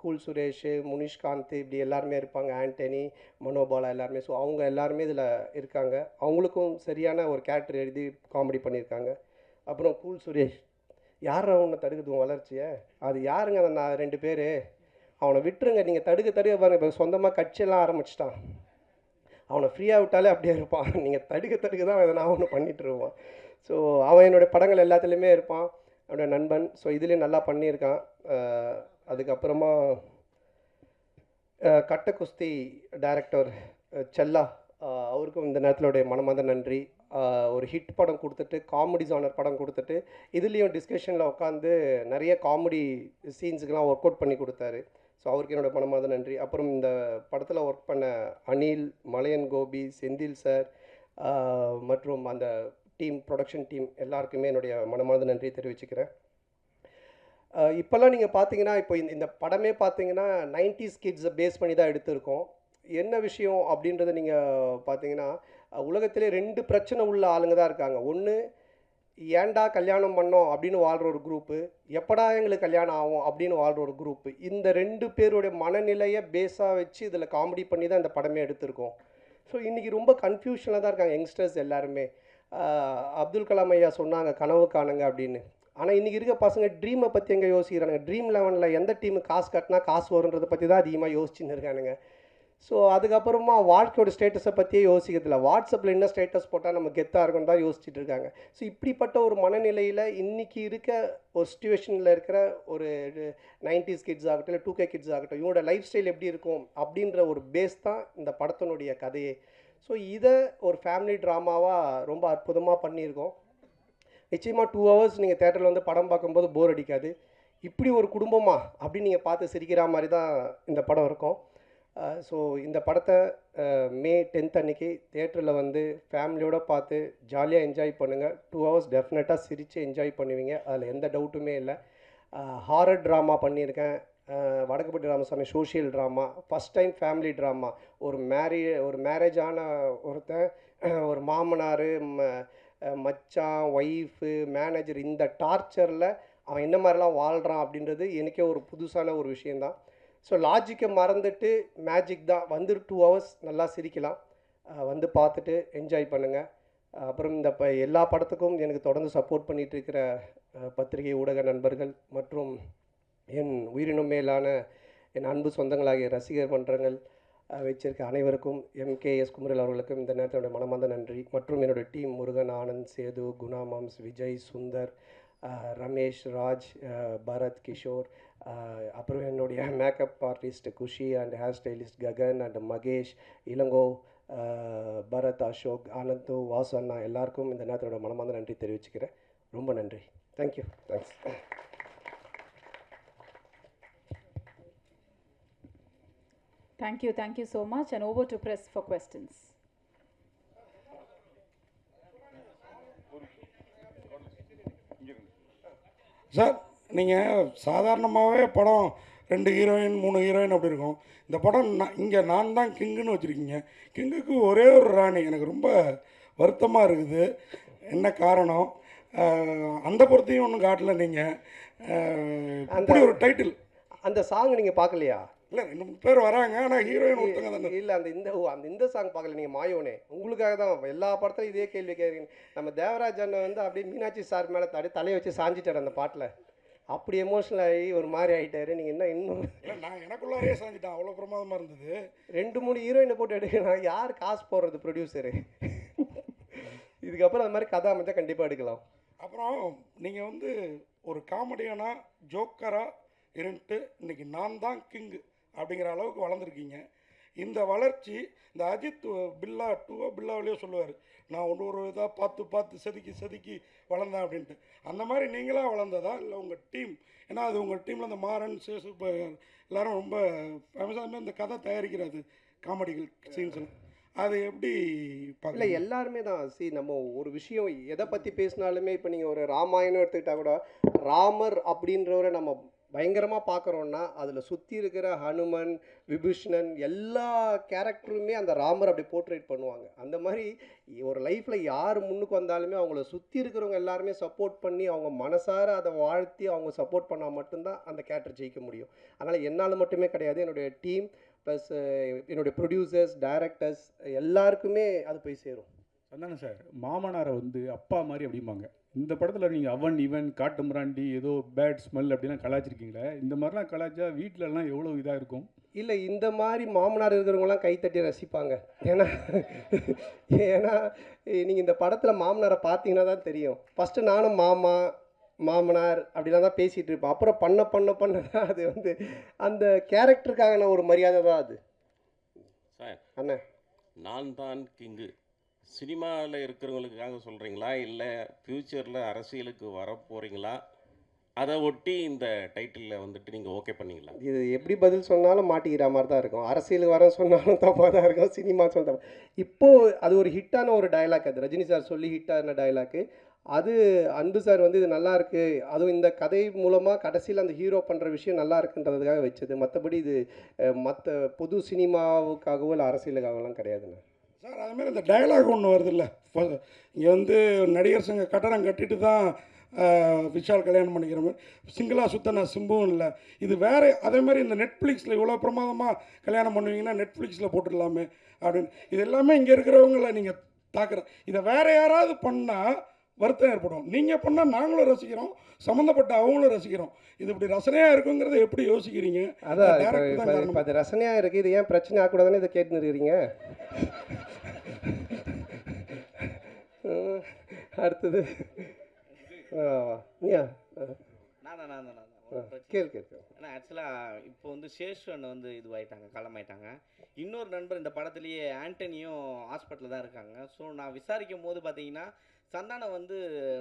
கூல் சுரேஷ், முனிஷ்காந்த் இப்படி எல்லாருமே இருப்பாங்க. ஆண்டனி, மனோபாலா எல்லாருமே. ஸோ அவங்க எல்லாருமே இதில் இருக்காங்க. அவங்களுக்கும் சரியான ஒரு கேரக்டர் எழுதி காமெடி பண்ணியிருக்காங்க. அப்புறம் கூல் சுரேஷ், யார் அவனை தடுக்குது உன் வளர்ச்சியை? அது யாருங்க அந்த 2 பேர்? அவனை விட்டுருங்க, நீங்கள் தடுக்க பாருங்க. இப்போ சொந்தமாக கட்சியெல்லாம் ஆரம்பிச்சிட்டான். அவனை ஃப்ரீயாக விட்டாலே அப்படியே இருப்பான். நீங்கள் தடுக்க தான் எதனா ஒன்று பண்ணிகிட்டு இருப்பான். ஸோ அவன் என்னுடைய படங்கள் எல்லாத்துலேயுமே இருப்பான், என்னோடய நண்பன். ஸோ இதுலேயும் நல்லா பண்ணியிருக்கான். அதுக்கப்புறமா கட்ட குஸ்தி டைரக்டர் செல்லா, அவருக்கும் இந்த நேரத்திலுடைய மனமார்ந்த நன்றி. ஒரு ஹிட் படம் கொடுத்துட்டு, காமெடி ஜானர் படம் கொடுத்துட்டு, இதுலேயும் டிஸ்கஷனில் உட்காந்து நிறைய காமெடி சீன்ஸுக்கெலாம் ஒர்க் அவுட் பண்ணி கொடுத்தாரு. ஸோ அவருக்கு என்னோடய மனமார்ந்த நன்றி. அப்புறம் இந்த படத்தில் ஒர்க் பண்ண அனில், மலையன் கோபி, செந்தில் சார் மற்றும் அந்த டீம், ப்ரொடக்ஷன் டீம் எல்லாருக்குமே என்னுடைய மனமார்ந்த நன்றி தெரிவிச்சுக்கிறேன். இப்போல்லாம் நீங்கள் பார்த்தீங்கன்னா, இப்போ இந்த படமே பார்த்தீங்கன்னா 90s கிட்ஸை பேஸ் பண்ணி தான் எடுத்திருக்கோம். என்ன விஷயம் அப்படின்றத நீங்கள் பார்த்தீங்கன்னா, உலகத்திலே 2 பிரச்சனை உள்ள ஆளுங்க தான் இருக்காங்க. ஒன்று, ஏன்டா கல்யாணம் பண்ணோம் அப்படின்னு வாழ்கிற ஒரு குரூப்பு, எப்படா எங்களுக்கு கல்யாணம் ஆகும் அப்படின்னு வாழ்கிற ஒரு குரூப்பு. இந்த 2 பேருடைய மனநிலையை பேஸாக வச்சு இதில் காமெடி பண்ணி தான் இந்த படமே எடுத்திருக்கோம். ஸோ இன்றைக்கி ரொம்ப கன்ஃபியூஷனில் தான் இருக்காங்க யங்ஸ்டர்ஸ் எல்லாருமே. அப்துல் கலாம் ஐயா சொன்னாங்க, கனவு காணுங்க அப்படின்னு. ஆனால் இன்றைக்கி இருக்க பசங்க ட்ரீமை பற்றி எங்கே யோசிக்கிறானுங்க? ட்ரீம் 11ல் எந்த டீமு காசு கட்டினா காசு வருன்றதை பற்றி தான் அதிகமாக யோசிச்சுன்னு இருக்கானுங்க. ஸோ அதுக்கப்புறமா வாழ்க்கையோட ஸ்டேட்டஸை பற்றியே யோசிக்கிறதில்ல. வாட்ஸ்அப்பில் என்ன ஸ்டேட்டஸ் போட்டால் நம்ம கெத்தாக இருக்குன்னு தான் யோசிச்சுட்டு இருக்காங்க. ஸோ இப்படிப்பட்ட ஒரு மனநிலையில் இன்றைக்கி இருக்க ஒரு சிச்சுவேஷனில் இருக்கிற ஒரு 90s கிட்ஸ் ஆகட்டும், இல்லை 2K கிட்ஸ் ஆகட்டும், இவங்களோட லைஃப் ஸ்டைல் எப்படி இருக்கும் அப்படின்ற ஒரு பேஸ் தான் இந்த படத்தினுடைய கதையே. ஸோ இதை ஒரு ஃபேமிலி ட்ராமாவாக ரொம்ப அற்புதமாக பண்ணியிருக்கோம். நிச்சயமாக 2 ஹவர்ஸ் நீங்கள் தேட்டரில் வந்து படம் பார்க்கும்போது போர் அடிக்காது. இப்படி ஒரு குடும்பமா அப்படின்னு நீங்கள் பார்த்து சிரிக்கிற மாதிரி தான் இந்த படம் இருக்கும். ஸோ இந்த படத்தை மே 10th அன்றைக்கி தேட்டரில் வந்து ஃபேமிலியோடு பார்த்து ஜாலியாக என்ஜாய் பண்ணுங்கள். 2 ஹவர்ஸ் டெஃபினட்டாக சிரித்து என்ஜாய் பண்ணுவீங்க, அதில் எந்த டவுட்டுமே இல்லை. ஹாரர் ட்ராமா பண்ணியிருக்கேன், Vadakkupatti Ramasamy social drama, first time family drama. ஒரு மேரேஜ் ஆன ஒருத்தன், ஒரு மாமனார், மச்சான், ஒய்ஃபு, மேனேஜர், இந்த டார்ச்சரில் அவன் என்ன மாதிரிலாம் வாழ்கிறான் அப்படின்றது எனக்கே ஒரு புதுசான ஒரு விஷயந்தான். ஸோ லாஜிக்கை மறந்துட்டு மேஜிக் தான். வந்து 2 ஹவர்ஸ் நல்லா சிரிக்கலாம். வந்து பார்த்துட்டு என்ஜாய் பண்ணுங்கள். அப்புறம் இந்த எல்லா படத்துக்கும் எனக்கு தொடர்ந்து சப்போர்ட் பண்ணிகிட்டு இருக்கிற பத்திரிகை ஊடக நண்பர்கள் மற்றும் என் உயிரினும் மேலான என் அன்பு சொந்தங்களாகிய ரசிகர் மன்றங்கள் வச்சிருக்க அனைவருக்கும், MKS குமரல் அவர்களுக்கும் இந்த நேரத்தோட மனமார்ந்த நன்றி. மற்றும் என்னுடைய டீம் முருகன், ஆனந்த், சேது, குணா மாம்ஸ், விஜய், சுந்தர், ரமேஷ், ராஜ், பரத், கிஷோர், அப்புறம் என்னுடைய makeup artist Khushi and hair stylist Gagan and Mahesh, Ilango, Bharat, Ashok, Anandu, Vasu அண்ணா எல்லாருக்கும் இந்த நேரத்தோட மனமார்ந்த நன்றி தெரிவிச்சுக்கிறேன். ரொம்ப நன்றி. Thank you. Thanks. Thank you so much, and over to press for questions. Sir, நீங்கள் சாதாரணமாகவே படம் 2 ஹீரோயின் 3 ஹீரோயின் அப்படி இருக்கும். இந்த படம் இங்கே நான் தான் கிங்குன்னு வச்சுருக்கீங்க. கிங்குக்கு ஒரே ஒரு ராணி. எனக்கு ரொம்ப வருத்தமாக இருக்குது. என்ன காரணம்? அந்த பொறுத்தையும் ஒன்றும் காட்டல நீங்கள். அப்படி ஒரு டைட்டில். அந்த சாங் நீங்கள் பார்க்கலையா? இல்லை, 2 பேர் வராங்க, ஆனால் ஹீரோயின் ஒருத்தங்க தானே. இல்லை, அந்த சாங் பார்க்கல நீங்கள். மாயோனே உங்களுக்காக தான் எல்லா படத்துலையும் இதே கேள்வி கேட்குறீங்க. நம்ம தேவராஜ் அண்ணன் வந்து அப்படியே மீனாட்சி சார் மேலே தலையை வச்சு சாஞ்சிட்டார் அந்த பாட்டில். அப்படி எமோஷனல் ஆகி ஒரு மாதிரி ஆகிட்டாரு. நீங்கள் என்ன இன்னும் இல்லை, நான் எனக்குள்ளாரே சாஞ்சிட்டேன். அவ்வளோ பிரமாதமாக இருந்தது. 2-3 ஹீரோயினை போட்டு எடுக்கலாம். யார் காசு போடுறது? ப்ரொடியூசரு. இதுக்கப்புறம் அந்த மாதிரி கதை அமைச்சா கண்டிப்பாக எடுக்கலாம். அப்புறம் நீங்கள் வந்து ஒரு காமெடியானா ஜோக்கராக இருந்துட்டு இன்றைக்கி நான் தான் கிங்கு அப்படிங்கிற அளவுக்கு வளர்ந்துருக்கீங்க. இந்த வளர்ச்சி இந்த அஜித் பில்லாவிலேயே சொல்லுவார், நான் ஒரு இதாக பார்த்து செதுக்கி வளர்ந்தேன் அப்படின்ட்டு. அந்த மாதிரி நீங்களாக வளர்ந்ததா இல்லை உங்கள் டீம்? ஏன்னா அது உங்கள் டீமில் இந்த மாறன், சேசு எல்லோரும் ரொம்ப ஃபேமஸாக இந்த கதை தயாரிக்கிறது காமெடிகள் சீன்ஸ். அது எப்படி பார்க்கல? இல்லை, எல்லாருமே தான். நம்ம ஒரு விஷயம் எதை பற்றி பேசினாலுமே, இப்போ நீங்கள் ஒரு ராமாயணம் எடுத்துக்கிட்டால் கூட ராமர் அப்படின்றவரை நம்ம பயங்கரமாக பார்க்குறோன்னா அதில் சுற்றி இருக்கிற ஹனுமன், விபீஷணன் எல்லா கேரக்டருமே அந்த ராமர் அப்படி போர்ட்ரேட் பண்ணுவாங்க. அந்த மாதிரி ஒரு லைஃப்பில் யார் முன்னுக்கு வந்தாலுமே அவங்கள சுற்றி இருக்கிறவங்க எல்லாருமே சப்போர்ட் பண்ணி அவங்க மனசார அதை வாழ்த்தி அவங்க சப்போர்ட் பண்ணால் மட்டும்தான் அந்த கேரக்டர் ஜெயிக்க முடியும். அதனால் என்னால் மட்டுமே கிடையாது, என்னுடைய டீம் ப்ளஸ் என்னுடைய ப்ரொடியூசர்ஸ், டைரக்டர்ஸ் எல்லாருக்குமே அது போய் சேரும். அதானே சார், மாமனாரை வந்து அப்பா மாதிரி அப்படிம்பாங்க. இந்த படத்தில் நீங்கள் அவன் இவன் காட்டு மிராண்டி ஏதோ பேட் ஸ்மெல் அப்படிலாம் கலாச்சிருக்கீங்களே, இந்த மாதிரிலாம் கலாச்சா வீட்டிலலாம் எவ்வளோ இதாக இருக்கும்? இல்லை, இந்த மாதிரி மாமனார் இருக்கிறவங்களாம் கைத்தட்டி ரசிப்பாங்க. ஏன்னா நீங்கள் இந்த படத்தில் மாமனாரை பார்த்தீங்கன்னா தான் தெரியும். ஃபஸ்ட்டு நானும் மாமனார் அப்படிலாம் தான் பேசிகிட்டு இருப்பேன். அப்புறம் பண்ண தான் அது வந்து அந்த கேரக்டருக்கான ஒரு மரியாதை தான் அது. சார், அண்ணே, நான் தான் கிங்கு சினிமாவில் இருக்கிறவங்களுக்காக சொல்கிறீங்களா, இல்லை ஃப்யூச்சரில் அரசியலுக்கு வர போகிறீங்களா? அதை ஒட்டி இந்த டைட்டிலில் வந்துட்டு நீங்கள் ஓகே பண்ணீங்களா? இது எப்படி பதில் சொன்னாலும் மாட்டிக்கிற மாதிரி தான் இருக்கும். அரசியலுக்கு வர சொன்னாலும் தப்பாக தான் இருக்கும், சினிமா சொன்ன இப்போது அது ஒரு ஹிட்டான ஒரு டைலாக். அது ரஜினி சார் சொல்லி ஹிட்டான டைலாக்கு. அது அன்பு சார் வந்து இது நல்லா இருக்குது, அதுவும் இந்த கதை மூலமாக கடைசியில் அந்த ஹீரோ பண்ணுற விஷயம் நல்லா இருக்குன்றதுக்காக வச்சது. மற்றபடி இது மற்ற பொது சினிமாவுக்காகவோ இல்லை அரசியலுக்காகலாம் கிடையாதுண்ணே. சார், அதுமாதிரி இந்த டயலாக் ஒன்று வருது இல்லை, இங்கே வந்து நடிகர் சங்க கட்டடம் கட்டிட்டு தான் விஷால் கல்யாணம் பண்ணிக்கிற மாதிரி சிங்கிளாக சுத்தனா சிம்பும் இல்லை. இது வேறு. அதேமாதிரி இந்த நெட்ஃப்ளிக்ஸில் இவ்வளோ பிரமாதமாக கல்யாணம் பண்ணுவீங்கன்னா நெட்ஃப்ளிக்ஸில் போட்டுடலாமே அப்படின்னு. இது எல்லாமே இங்கே இருக்கிறவங்கள நீங்கள் தாக்குற. இதை வேறு யாராவது பண்ணால் வருத்தம் ஏற்படும். நீங்கள் பண்ணால் நாங்களும் ரசிக்கிறோம், சம்மந்தப்பட்ட அவங்களும் ரசிக்கிறோம். இது இப்படி ரசனையாக இருக்குங்கிறத எப்படி யோசிக்கிறீங்க? அதான் அது ரசனையாக இருக்குது. இது ஏன் பிரச்சனை ஆகக்கூடாதுன்னு இதை கேட்டுன்னு இருக்கிறீங்க. அடுத்தது கேள்வி. ஏன்னா ஆக்சுவலாக இப்போ வந்து சேஷன் வந்து இதுவாயிட்டாங்க, காலமாயிட்டாங்க. இன்னொரு நண்பர் இந்த படத்துலேயே ஆண்டனியும் ஹாஸ்பிட்டலில் தான் இருக்காங்க. ஸோ நான் விசாரிக்கும் போது பார்த்தீங்கன்னா சந்தானம் வந்து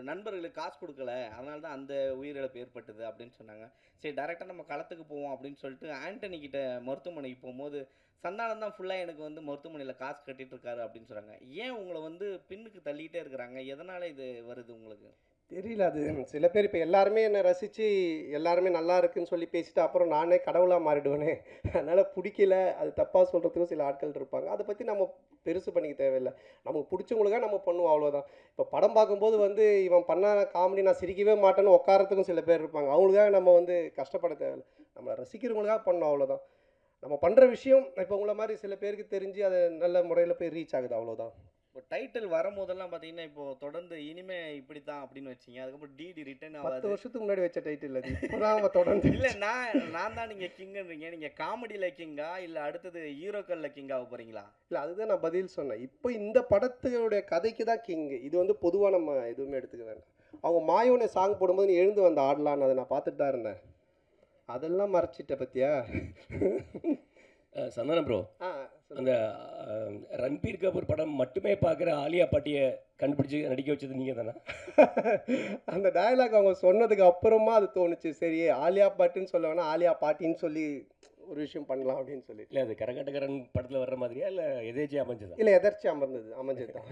நண்பர்களுக்கு காசு கொடுக்கல, அதனால தான் அந்த உயிரிழப்பு ஏற்பட்டது அப்படின்னு சொன்னாங்க. சரி, டேரெக்டாக நம்ம களத்துக்கு போவோம் அப்படின்னு சொல்லிட்டு ஆண்டனி கிட்ட மருத்துவமனைக்கு போகும்போது சந்தானம் தான் ஃபுல்லாக எனக்கு வந்து மருத்துவமனையில் காசு கட்டிகிட்டு இருக்காரு அப்படின்னு சொல்கிறாங்க. ஏன் உங்களை வந்து பின்னுக்கு தள்ளிகிட்டே இருக்கிறாங்க? எதனால் இது வருது உங்களுக்கு தெரியல. அது சில பேர் இப்போ எல்லாருமே என்னை ரசித்து எல்லாருமே நல்லா இருக்குன்னு சொல்லி பேசிட்டு அப்புறம் நானே கடவுளாக மாறிடுவேனே, அதனால் பிடிக்கல, அது தப்பாக சொல்கிறதுக்கும் சில ஆட்கள் இருப்பாங்க. அதை பற்றி நம்ம பெருசு பண்ணிக்க தேவையில்லை. நமக்கு பிடிச்சவங்களுக்காக நம்ம பண்ணுவோம், அவ்வளோதான். இப்போ படம் பார்க்கும்போது வந்து இவன் பண்ண காமெடி நான் சிரிக்கவே மாட்டேன்னு உட்காரத்துக்கும் சில பேர் இருப்பாங்க. அவங்களுக்காக நம்ம வந்து கஷ்டப்பட தேவையில்லை. நம்மளை ரசிக்கிறவங்களுக்காக பண்ணோம், அவ்வளோதான். நம்ம பண்ணுற விஷயம் இப்போ உங்களை மாதிரி சில பேருக்கு தெரிஞ்சு அது நல்ல முறையில் போய் ரீச் ஆகுது, அவ்வளோதான். இப்போ டைட்டில் வரும்போதெல்லாம் பார்த்தீங்கன்னா இப்போ தொடர்ந்து இனிமே இப்படி தான் அப்படின்னு வச்சிங்க. அதுக்கப்புறம் டிடி ரிட்டர்ன் 10 வருஷத்துக்கு முன்னாடி வச்ச டைட்டில் அது. இப்போதான் தொடர்ந்து இல்லை, நான் தான் நீங்கள் கிங்குன்றீங்க. நீங்கள் காமெடியில் கிங்கா இல்லை அடுத்தது ஹீரோக்களில் கிங்காக போகிறீங்களா? இல்லை, அதுதான் நான் பதில் சொன்னேன். இப்போ இந்த படத்துடைய கதைக்கு தான் கிங்கு. இது வந்து பொதுவாக நம்ம எதுவுமே எடுத்துக்க வேண்டாம். அவங்க மாயோனை சாங் போடும்போது நீ எழுந்து வந்த ஆடலான்னு அதை நான் பார்த்துட்டு தான் இருந்தேன். அதெல்லாம் மறைச்சிட்ட பற்றியா சந்தானம் ப்ரோ? அந்த ரன்பீர் கபூர் படம் மட்டுமே பார்க்குற ஆலியா பாட்டியை கண்டுபிடிச்சி நடிக்க வச்சது நீங்கள் தானே? அந்த டயலாக் அவங்க சொன்னதுக்கு அப்புறமா அது தோணுச்சு, சரி ஆலியா பாட்டுன்னு சொல்ல வேணா ஆலியா பாட்டின்னு சொல்லி ஒரு விஷயம் பண்ணலாம் அப்படின்னு சொல்லி. இல்லை அது கரகாட்டக்காரன் படத்தில் வர்ற மாதிரியா இல்லை எதேச்சி அமைஞ்சதா? இல்லை எதர்ச்சி அமைஞ்சது தான்.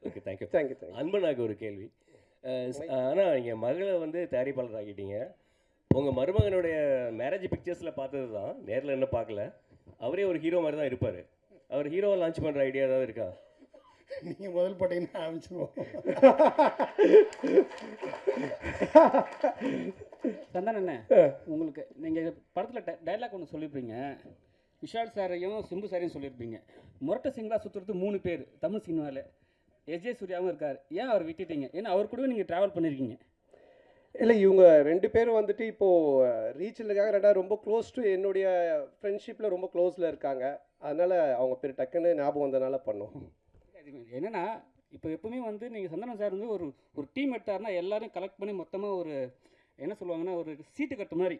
Okay, thank you. தேங்க்யூ. அன்பனாக்கு ஒரு கேள்வி. ஆனால் நீங்கள் மகளை வந்து தயாரிப்பாளர் ஆகிட்டீங்க. உங்கள் மருமகனுடைய மேரேஜ் பிக்சர்ஸில் பார்த்தது தான், நேரில் என்ன பார்க்கல. அவரே ஒரு ஹீரோ மாதிரி தான் இருப்பார். அவர் ஹீரோவை லான்ச் பண்ணுற ஐடியா ஏதாவது இருக்கா? நீங்கள் முதல் போட்டிங்கன்னா ஆரம்பிச்சிருவோம். சந்தானம் அண்ணே, உங்களுக்கு நீங்கள் படத்தில் டைலாக் ஒன்று சொல்லியிருப்பீங்க. விஷால் சாரையும் சிம்பு சாரையும் சொல்லியிருப்பீங்க. முரட்டை சிங்களாக சுற்றுறது 3 பேர் தமிழ் சினிமாவில். எஸ்ஜே சூர்யாவும் இருக்கார். ஏன் அவர் விட்டுட்டீங்க? ஏன்னா அவர் கூட நீங்கள் ட்ராவல் பண்ணியிருக்கீங்க. இல்லை இவங்க 2 பேரும் வந்துட்டு இப்போது ரீச்சில் இருக்காங்க. ரெண்டாவது ரொம்ப க்ளோஸ் டு என்னுடைய ஃப்ரெண்ட்ஷிப்பில் ரொம்ப க்ளோஸில் இருக்காங்க. அதனால் அவங்க பேர் டக்குன்னு ஞாபகம் வந்ததுனால பண்ணோம். என்னென்னா இப்போ எப்பவுமே வந்து நீங்கள் சந்தானம் சார் வந்து ஒரு டீம் எடுத்தாருன்னா எல்லாரும் கலெக்ட் பண்ணி மொத்தமாக ஒரு என்ன சொல்லுவாங்கன்னா ஒரு சீட்டு கட்டு மாதிரி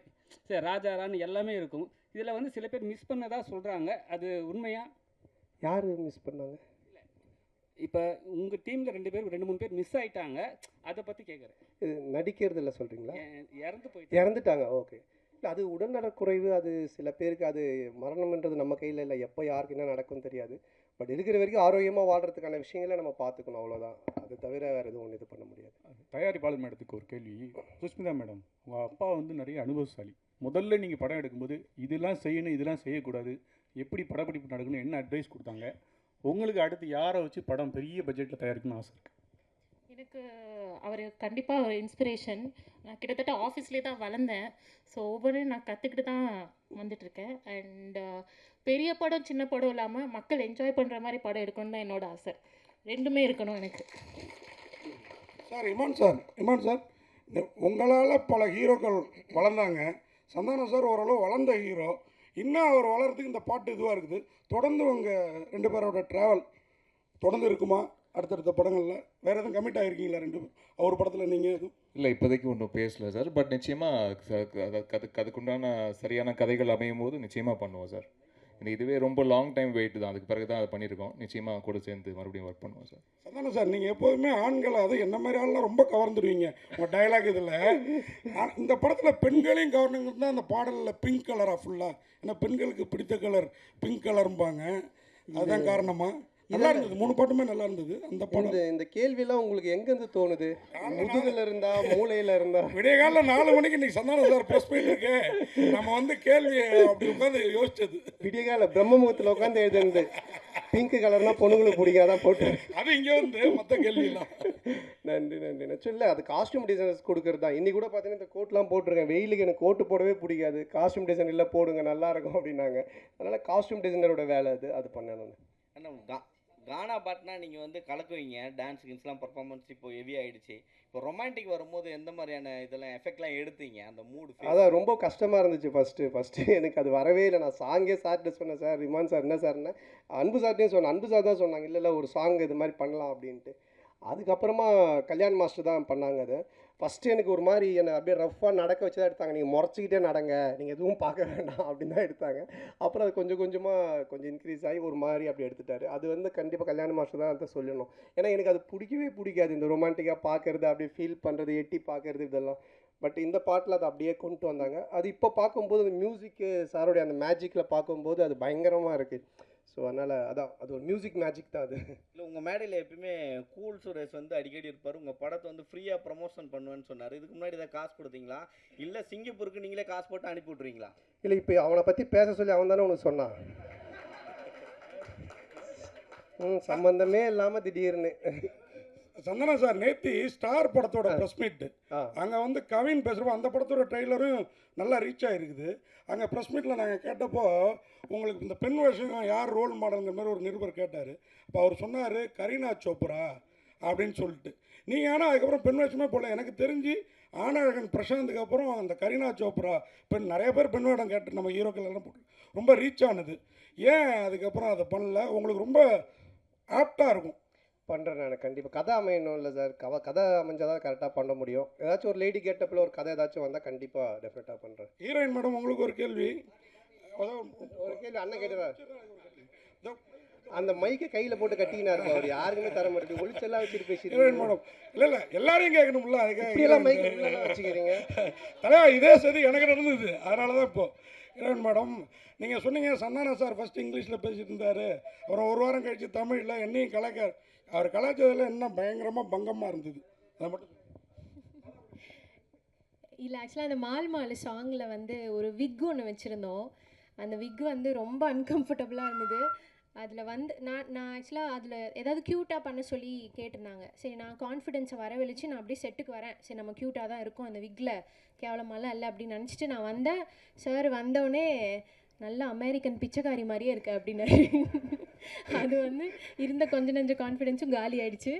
சரி ராஜா ராணி எல்லாமே இருக்கும். இதில் வந்து சில பேர் மிஸ் பண்ணதாக சொல்கிறாங்க. அது உண்மையா? யார் மிஸ் பண்ணாங்க? இப்போ உங்கள் டீமில் 2 பேர் 2-3 பேர் மிஸ் ஆகிட்டாங்க. அதை பற்றி கேட்குறேன். இது நடிக்கிறது இல்லை சொல்கிறீங்களா? இறந்து இறந்துட்டாங்க. ஓகே. இல்லை அது உடல்நலக்குறைவு. அது சில பேருக்கு அது மரணம்ன்றது நம்ம கையில் இல்லை. எப்போ யாருக்கு என்ன நடக்கும்னு தெரியாது. பட் இருக்கிற வரைக்கும் ஆரோக்கியமாக வாழ்கிறதுக்கான விஷயங்களை நம்ம பார்த்துக்கணும், அவ்வளோதான். அது தவிர வேறு எதுவும் இது பண்ண முடியாது. தயாரிப்பாளர் மேடத்துக்கு ஒரு கேள்வி. சுஷ்மிதா மேடம், உங்கள் அப்பா வந்து நிறைய அனுபவசாலி. முதல்ல நீங்கள் படம் எடுக்கும்போது இதெல்லாம் செய்யணும், இதெல்லாம் செய்யக்கூடாது, எப்படி படப்பிடிப்பு நடக்கணும், என்ன அட்வைஸ் கொடுத்தாங்க? உங்களுக்கு அடுத்து யாரை வச்சு படம் பெரிய பட்ஜெட்டில் தயாரிக்கணும்னு ஆசை இருக்குது? எனக்கு அவர் கண்டிப்பாக ஒரு இன்ஸ்பிரேஷன். நான் கிட்டத்தட்ட ஆஃபீஸ்லேயே தான் வளர்ந்தேன். ஸோ ஒவ்வொன்றையும் நான் கற்றுக்கிட்டு தான் வந்துட்டுருக்கேன். அண்ட் பெரிய படம் சின்ன படம் இல்லாமல் மக்கள் என்ஜாய் பண்ணுற மாதிரி படம் எடுக்கணும்னு தான் என்னோடய ஆசை. 2மே இருக்கணும் எனக்கு. சார் இமான் சார் உங்களால் பல ஹீரோக்கள் வளர்ந்தாங்க. சந்தானம் சார் ஓரளவு வளர்ந்த ஹீரோ. இன்னும் அவர் வளர்கிறதுக்கு இந்த பாட்டு இதுவாக இருக்குது. தொடர்ந்து உங்கள் 2 பேரோட ட்ராவல் தொடர்ந்து இருக்குமா? அடுத்தடுத்த படங்களில் வேறு எதுவும் கமிட் ஆகிருக்கீங்களா 2 பேர்? அவர் படத்தில் நீங்கள் எதுவும்? இல்லை, இப்போதைக்கு ஒன்றும் பேசல சார். பட் நிச்சயமாக அதுக்குண்டான சரியான கதைகள் அமையும் போது நிச்சயமாக பண்ணுவோம் சார். இதுவே ரொம்ப லாங் டைம் வெயிட் தான். அதுக்கு பிறகு தான் அதை பண்ணியிருக்கோம். நிச்சயமாக கூட சேர்ந்து மறுபடியும் ஒர்க் பண்ணுவோம் சார். அதானே சார், நீங்கள் எப்போதுமே ஆண்களை அது என்ன மாதிரி ஆள்லாம் ரொம்ப கவர்ந்துடுவீங்க உங்கள் டைலாக் இதில். இந்த படத்தில் பெண்களையும் கவர்னுங்கிறது தான் அந்த பாடலில் பிங்க் கலராக ஃபுல்லாக. ஏன்னா பெண்களுக்கு பிடித்த கலர் பிங்க் கலரும்பாங்க. அதுதான் காரணமாக நல்லா இருந்தது. 3 பாட்டுமே நல்லா இருந்தது. அந்த படம் இந்த கேள்வியெல்லாம் உங்களுக்கு எங்கேருந்து தோணுது? முதுகில் இருந்தா மூளையில் இருந்தா? விடிய காலைல 4 மணிக்கு இன்னைக்கு சந்தானம் சார் ப்ரெஸ் போயிட்டு இருக்கு. நம்ம வந்து கேள்வி அப்படி உட்காந்து யோசிச்சது. விடிய கால பிரம்ம முகத்தில் உட்காந்து எழுதுனது. பிங்க் கலர்னா பொண்ணுங்களுக்கு பிடிக்காதான் போட்டு அது இங்கே வந்து மற்ற கேள்விலாம். நன்றி. இல்லை அது காஸ்டியூம் டிசைனர்ஸ் கொடுக்குறது தான். இன்னி கூட பார்த்தீங்கன்னா இந்த கோட்லாம் போட்டிருக்கேன். வெயிலுக்கு எனக்கு கோட்டு போடவே பிடிக்காது. காஸ்டியூம் டிசைன் இல்லை போடுங்க நல்லாயிருக்கும் அப்படின்னாங்க. அதனால் காஸ்டியூம் டிசைனரோட வேலை அது பண்ணணும். ஆனால் கானா பாட்னா நீங்கள் வந்து கலக்குவீங்க. டான்ஸ் கின்ஸ்லாம் பர்ஃபார்மன்ஸ் இப்போ ஹெவி ஆகிடுச்சு. இப்போ ரொமான்டிக் வரும்போது எந்த மாதிரியான இதெல்லாம் எஃபெக்ட்லாம் எடுத்தீங்க? அந்த மூடு அதான் ரொம்ப கஷ்டமாக இருந்துச்சு ஃபஸ்ட்டு எனக்கு அது வரவே இல்லை. நான் சாங்கே சார்கிட்ட சொன்னேன், சார் இமான் சார் என்ன சார்னு. அன்பு சார்ட்டையும் சொன்னேன். அன்பு சார் தான் சொன்னாங்க, இல்லை ஒரு சாங் இது மாதிரி பண்ணலாம் அப்படின்ட்டு. அதுக்கப்புறமா கல்யாண் மாஸ்டர் தான் பண்ணாங்க. அது ஃபஸ்ட்டு எனக்கு ஒரு மாதிரி என்னை அப்படியே ரஃப்பாக நடக்க வச்சு தான் எடுத்தாங்க. நீங்கள் முறைச்சிக்கிட்டே நடங்க, நீங்கள் எதுவும் பார்க்க வேண்டாம் அப்படின்னு தான் எடுத்தாங்க. அப்புறம் அது கொஞ்சம் இன்க்ரீஸ் ஆகி ஒரு மாதிரி அப்படி எடுத்துட்டாரு. அது வந்து கண்டிப்பாக கல்யாண மாஸ்டர் தான் அதை சொல்லணும். ஏன்னா எனக்கு அது பிடிக்கவே பிடிக்காது, இந்த ரொமான்டிக்காக பார்க்குறது, அப்படியே ஃபீல் பண்ணுறது, எட்டி பார்க்குறது இதெல்லாம். பட் இந்த பாட்டில் அதை அப்படியே கொண்டு வந்தாங்க. அது இப்போ பார்க்கும்போது அந்த மியூசிக்கு சாரோடைய அந்த மேஜிக்கில் பார்க்கும்போது அது பயங்கரமாக இருக்குது. ஸோ அதனால் அது ஒரு மியூசிக் மேஜிக் தான் அது. இல்லை உங்கள் மேடையில் எப்பயுமே கூல் சுரேஷ் வந்து அடிக்கடி இருப்பார். உங்கள் படத்தை வந்து ஃப்ரீயாக ப்ரமோஷன் பண்ணுவேன்னு சொன்னார். இதுக்கு முன்னாடி இதை காசு கொடுத்தீங்களா இல்லை சிங்கப்பூருக்கு நீங்களே காசு போட்டு அனுப்பி விட்றீங்களா? இல்லை இப்போ அவனை பற்றி பேச சொல்லி அவன் தானே உனக்கு சொன்னான். சம்பந்தமே இல்லாமல் திடீர்னு சந்தனம் சார் நேத்தி ஸ்டார் படத்தோட ப்ரெஸ் மீட்டு அங்கே வந்து கவின் பேசுகிறப்போ அந்த படத்தோட ட்ரெய்லரும் நல்லா ரீச் ஆகிருக்குது. அங்கே ப்ரெஸ் மீட்டில் நாங்கள் கேட்டப்போ உங்களுக்கு இந்த பெண் வேஷம் யார் ரோல் மாடலுங்கிற மாதிரி ஒரு நிருபர் கேட்டார். அப்போ அவர் சொன்னார் கரீனா சோப்ரா அப்படின்னு சொல்லிட்டு. நீங்கள் ஆனால் அதுக்கப்புறம் பெண் வேஷமே போடல. எனக்கு தெரிஞ்சு ஆனழகன் பிரசாந்துக்கு அப்புறம் அந்த கரீனா சோப்ரா நிறைய பேர் பெண் வேடம் கேட்டு நம்ம ஹீரோக்கள் எல்லாம் போட்டு ரொம்ப ரீச் ஆனது. ஏன் அதுக்கப்புறம் அதை பண்ணல? உங்களுக்கு ரொம்ப ஆப்டாக இருக்கும். பண்ணுறேன் நான் கண்டிப்பாக. கதை அமையணும் இல்லை சார், கதை அமைஞ்சால் தான் கரெக்டாக பண்ண முடியும். ஏதாச்சும் ஒரு லேடி கேட்டப்பில் ஒரு கதை ஏதாச்சும் வந்தால் கண்டிப்பாக டெஃபினட்டாக பண்ணுறேன். ஹீரோயின் மேடம் உங்களுக்கு ஒரு கேள்வி. ஒரு கேள்வி அண்ணன் கேட்டுறாரு. அந்த மைக்கை கையில் போட்டு கட்டிக்கினா இருக்கும் அவர் யாருக்குமே தர மாட்டேங்குது ஒளிச்செல்லாம் வச்சுட்டு பேசிட்டு ஹீரோயின் மேடம் இல்லை எல்லாரையும் கேட்கணும்ல இப்படியெல்லாம் மைக் வச்சுக்கிறீங்க தலைவா இதே சரி எனக்கு நடந்தது அதனால தான் இப்போ ஹீரோயின் மேடம் நீங்கள் சொன்னீங்க சந்தானா சார் ஃபஸ்ட்டு இங்கிலீஷில் பேசிட்டு இருந்தார் அப்புறம் ஒரு வாரம் கழித்து தமிழில் என்னையும் அவர் கலாச்சாரத்தில் என்ன பயங்கரமாக பங்கமாக இருந்தது அதை மட்டும் இல்லை ஆக்சுவலாக அந்த மால் சாங்கில் வந்து ஒரு விக் ஒன்று வச்சுருந்தோம். அந்த விக் வந்து ரொம்ப அன்கம்ஃபர்டபுளாக இருந்தது. அதில் வந்து நான் ஆக்சுவலாக அதில் ஏதாவது க்யூட்டாக பண்ண சொல்லி கேட்டிருந்தாங்க. சரி நான் கான்ஃபிடென்ஸை வரவழைச்சு நான் அப்படியே செட்டுக்கு வரேன். சரி நம்ம க்யூட்டாக தான் இருக்கும் அந்த விக்கில், கேவலமாலாம் இல்லை அப்படின்னு நினச்சிட்டு நான் வந்தேன். சார் வந்தோடனே நல்லா அமெரிக்கன் பிச்சைக்காரி மாதிரியே இருக்கு அப்படின்னாரு. அது வந்து இருந்த கொஞ்சம் நஞ்சம் கான்ஃபிடென்ஸும் காலி ஆயிடுச்சு.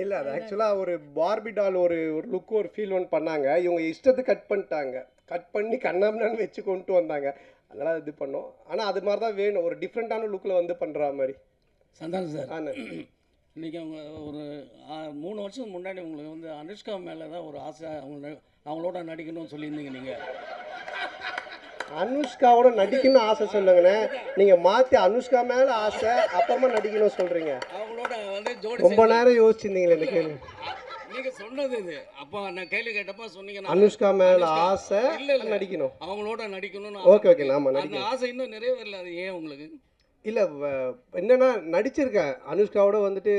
இல்லை அது ஆக்சுவலாக ஒரு பார்பி டால் ஒரு லுக்கு ஒரு ஃபீல் ஒன்று பண்ணாங்க. இவங்க இஷ்டத்துக்கு கட் பண்ணிட்டாங்க. கட் பண்ணி கண்ணாமண்ணான்னு வச்சு கொண்டு வந்தாங்க. அதெல்லாம் இது பண்ணோம். ஆனால் அது மாதிரி தான் வேணும், ஒரு டிஃப்ரெண்ட்டான லுக்கில் வந்து பண்ணுற மாதிரி. சந்தானம் சார், இன்றைக்கி அவங்க ஒரு 3 வருஷம் முன்னாடி உங்களுக்கு வந்து அனுஷ்கா மேலே தான் ஒரு ஆசை, அவங்களோட நடிக்கணும்னு சொல்லியிருந்தீங்க. நீங்கள் அனுஷ்காவோட நடிக்கணும்னு ஆசை சொல்லுங்கண்ணே. நீங்கள் மாற்றி அனுஷ்கா மேலே ஆசை அப்புறமா நடிக்கணும்னு சொல்கிறீங்க. அவங்களோட வந்து ஜோடி ரொம்ப நேரம் யோசிச்சிருந்தீங்களே இந்த கேள்வி. நீங்கள் சொன்னது இது. அப்போ நான் கேள்வி கேட்டப்போ சொன்னீங்க அனுஷ்கா மேலே ஆசை நடிக்கணும், அவங்களோட நடிக்கணும்னு. ஓகே நாம அந்த ஆசை இன்னும் நிறைவேறல. அது ஏன் உங்களுக்கு? இல்லை என்னென்னா நடிச்சிருக்கேன் அனுஷ்காவோட வந்துட்டு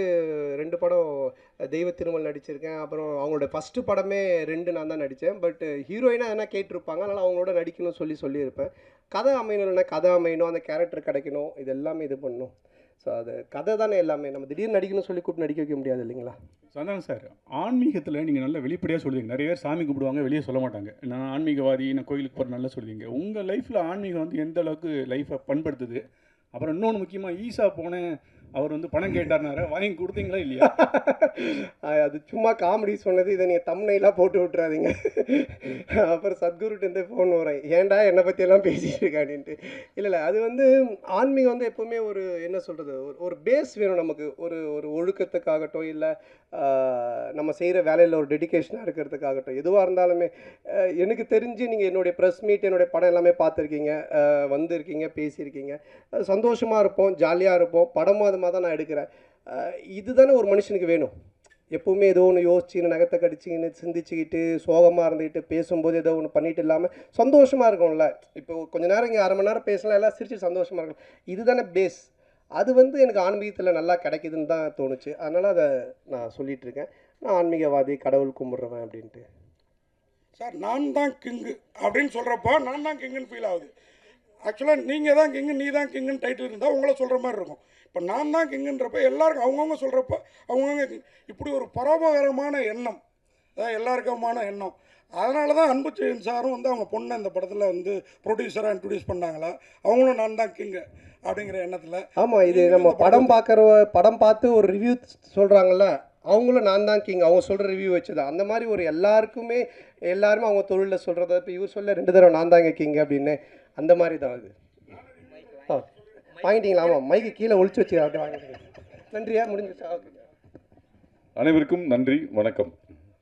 2 படம் தெய்வ திருமல் நடிச்சிருக்கேன். அப்புறம் அவங்களோட ஃபஸ்ட்டு படமே 2 நான் தான் நடித்தேன். பட் ஹீரோயினாக எதனா கேட்டிருப்பாங்க, அதனால் அவங்களோட நடிக்கணும்னு சொல்லியிருப்பேன். கதை அமையணும், இல்லைனா கதை அமையணும், அந்த கேரக்டர் கிடைக்கணும், இது எல்லாமே இது பண்ணணும். ஸோ அது கதை தானே எல்லாமே. நம்ம திடீர்னு நடிக்கணும்னு சொல்லி கூப்பிட்டு நடிக்க வைக்க முடியாது இல்லைங்களா? சந்தானம் சார், ஆன்மீகத்தில் நீங்கள் நல்லா வெளிப்படையாக சொல்லுவீங்க. நிறைய பேர் சாமி கும்பிடுவாங்க, வெளியே சொல்ல மாட்டாங்க. நான் ஆன்மீகவாதி, நான் கோயிலுக்கு போகிற நல்லா சொல்லுவீங்க. உங்கள் லைஃப்பில் ஆன்மீகம் வந்து எந்த அளவுக்கு லைஃப்பை பண்படுத்துது? அப்புறம் இன்னொன்று முக்கியமாக, ஈசா போனேன், அவர் வந்து பணம் கேட்டார்னாரு, வாங்கி கொடுத்தீங்களா இல்லையா? அது சும்மா காமெடி சொன்னது. இதை நீங்கள் தம்ப்நெயிலாக போட்டு விட்றாதீங்க. அப்புறம் சத்குருட்டேருந்தே ஃபோன் வரேன், ஏன்டா என்னை பற்றியெல்லாம் பேசிகிட்டு இருக்காடின்ட்டு. இல்லை அது வந்து ஆன்மீகம் வந்து எப்போவுமே ஒரு என்ன சொல்கிறது, ஒரு பேஸ் வேணும் நமக்கு. ஒரு ஒழுக்கத்துக்காகட்டும், இல்லை நம்ம செய்கிற வேலையில் ஒரு டெடிக்கேஷனாக இருக்கிறதுக்காகட்டும், எதுவாக இருந்தாலுமே. எனக்கு தெரிஞ்சு நீங்கள் என்னுடைய ப்ரெஸ் மீட், என்னுடைய படம் எல்லாமே பார்த்துருக்கீங்க, வந்திருக்கீங்க, பேசியிருக்கீங்க. சந்தோஷமாக இருப்போம், ஜாலியாக இருப்போம். படமும் அது மாதிரி தான் நான் எடுக்கிறேன். இதுதானே ஒரு மனுஷனுக்கு வேணும். எப்போவுமே ஏதோ ஒன்று யோசிச்சுன்னு, நகத்தை கடிச்சின்னு, சிந்திச்சுக்கிட்டு, சோகமாக இருந்துக்கிட்டு, பேசும்போது ஏதோ ஒன்று பண்ணிட்டு இல்லாமல் சந்தோஷமாக இருக்கும்ல. இப்போ கொஞ்சம் நேரம் இங்கே 1/2 மணி நேரம் பேசலாம், எல்லாம் சிரிச்சு சந்தோஷமாக இருக்கும். இதுதானே பேஸ். அது வந்து எனக்கு ஆன்மீகத்தில் நல்லா கிடைக்குதுன்னு தான் தோணுச்சு. அதனால் அதை நான் சொல்லிகிட்டு இருக்கேன். நான் ஆன்மீகவாதி, கடவுள் கும்பிட்றவன் அப்படின்ட்டு. சார் நான் தான் கிங்கு அப்படின்னு சொல்கிறப்போ நான் தான் கிங்குன்னு ஃபீல் ஆகுது. ஆக்சுவலாக நீங்கள் தான் கிங்கு, நீ தான் கிங்குன்னு டைட்டில் இருந்தால் உங்களை சொல்கிற மாதிரி இருக்கும். இப்போ நான் தான் கிங்குன்றப்ப எல்லாருக்கும் அவங்கவுங்க சொல்கிறப்ப அவங்கவுங்க இப்படி ஒரு பரோபகாரமான எண்ணம், அதான் எல்லாருக்குமான எண்ணம். அதனால தான் அன்புச்செழியன் சாரும் வந்து அவங்க பொண்ணை இந்த படத்தில் வந்து ப்ரொடியூசராக இன்ட்ரடியூஸ் பண்ணாங்களா, அவங்களும் நான் தான் கிங்கு அப்படிங்கிற எண்ணத்தில். ஆமாம், இது நம்ம படம் பார்த்து ஒரு ரிவ்யூ சொல்கிறாங்கல்ல, அவங்களும் நான் தான் கிங், அவங்க சொல்கிற ரிவ்யூ வச்சுதான். அந்த மாதிரி ஒரு எல்லாருமே அவங்க தொழிலில் சொல்கிறத. இப்போ இவர் சொல்ல 2 தடவை நான் தாங்க கிங் அப்படின்னு, அந்த மாதிரி தான் அது. வாங்கிட்டீங்களா? ஆமாம், மைக்கு கீழே ஒழிச்சு வச்சு அப்படியே வாங்கிட்டீங்க. நன்றியா, முடிஞ்சிச்சா? ஓகே. அனைவருக்கும் நன்றி, வணக்கம்.